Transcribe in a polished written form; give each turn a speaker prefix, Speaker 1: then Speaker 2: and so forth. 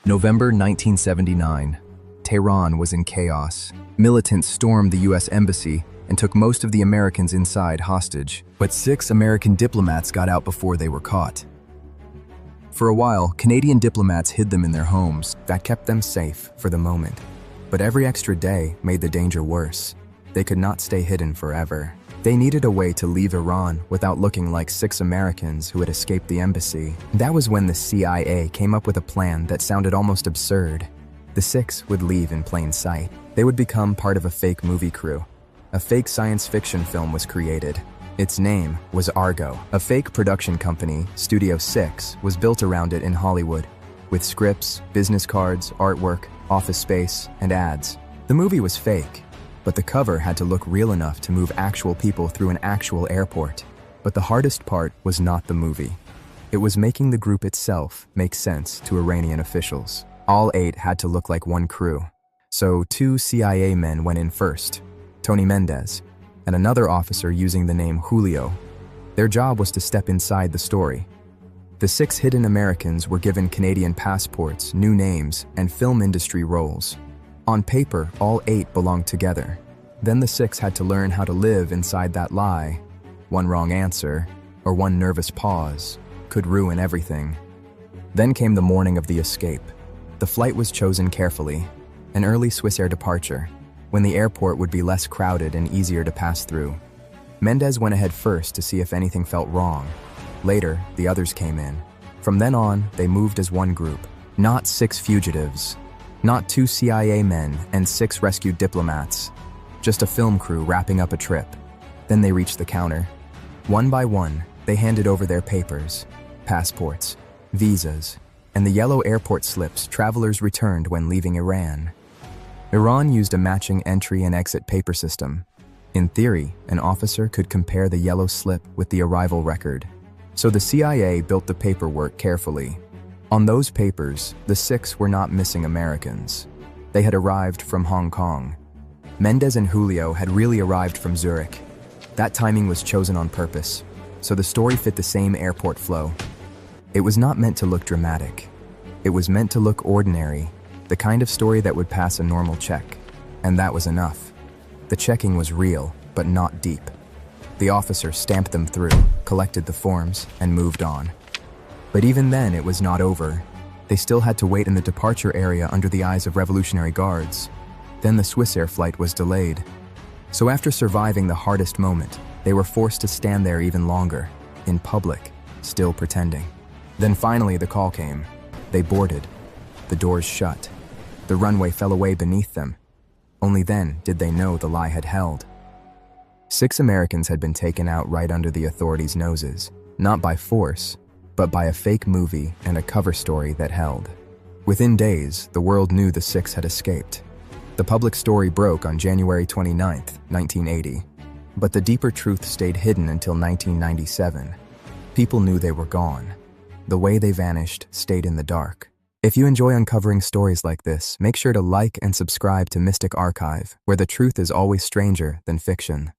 Speaker 1: November 1979. Tehran was in chaos. Militants stormed the U.S. embassy and took most of the Americans inside hostage, but 6 American diplomats got out before they were caught. For a while, Canadian diplomats hid them in their homes. That kept them safe for the moment. But every extra day made the danger worse. They could not stay hidden forever. They needed a way to leave Iran without looking like 6 Americans who had escaped the embassy. That was when the CIA came up with a plan that sounded almost absurd. The 6 would leave in plain sight. They would become part of a fake movie crew. A fake science fiction film was created. Its name was Argo. A fake production company, Studio 6, was built around it in Hollywood, with scripts, business cards, artwork, office space, and ads. The movie was fake, but the cover had to look real enough to move actual people through an actual airport. But the hardest part was not the movie. It was making the group itself make sense to Iranian officials. All 8 had to look like one crew. So 2 CIA men went in first, Tony Mendez, and another officer using the name Julio. Their job was to step inside the story. The 6 hidden Americans were given Canadian passports, new names, and film industry roles. On paper, all 8 belonged together. Then the 6 had to learn how to live inside that lie. One wrong answer, or one nervous pause, could ruin everything. Then came the morning of the escape. The flight was chosen carefully, an early Swissair departure, when the airport would be less crowded and easier to pass through. Mendez went ahead first to see if anything felt wrong. Later, the others came in. From then on, they moved as one group. Not 6 fugitives. Not 2 CIA men and 6 rescued diplomats. Just a film crew wrapping up a trip. Then they reached the counter. One by one, they handed over their papers, passports, visas, and the yellow airport slips travelers returned when leaving Iran. Iran used a matching entry and exit paper system. In theory, an officer could compare the yellow slip with the arrival record. So the CIA built the paperwork carefully. On those papers, the 6 were not missing Americans. They had arrived from Hong Kong. Mendez and Julio had really arrived from Zurich. That timing was chosen on purpose, so the story fit the same airport flow. It was not meant to look dramatic. It was meant to look ordinary, the kind of story that would pass a normal check. And that was enough. The checking was real, but not deep. The officer stamped them through, collected the forms, and moved on. But even then, it was not over. They still had to wait in the departure area under the eyes of Revolutionary Guards. Then the Swissair flight was delayed. So after surviving the hardest moment, they were forced to stand there even longer, in public, still pretending. Then finally the call came. They boarded. The doors shut. The runway fell away beneath them. Only then did they know the lie had held. 6 Americans had been taken out right under the authorities' noses, not by force, but by a fake movie and a cover story that held. Within days, the world knew the 6 had escaped. The public story broke on January 29, 1980, but the deeper truth stayed hidden until 1997. People knew they were gone. The way they vanished stayed in the dark. If you enjoy uncovering stories like this, make sure to like and subscribe to Mystik Archive, where the truth is always stranger than fiction.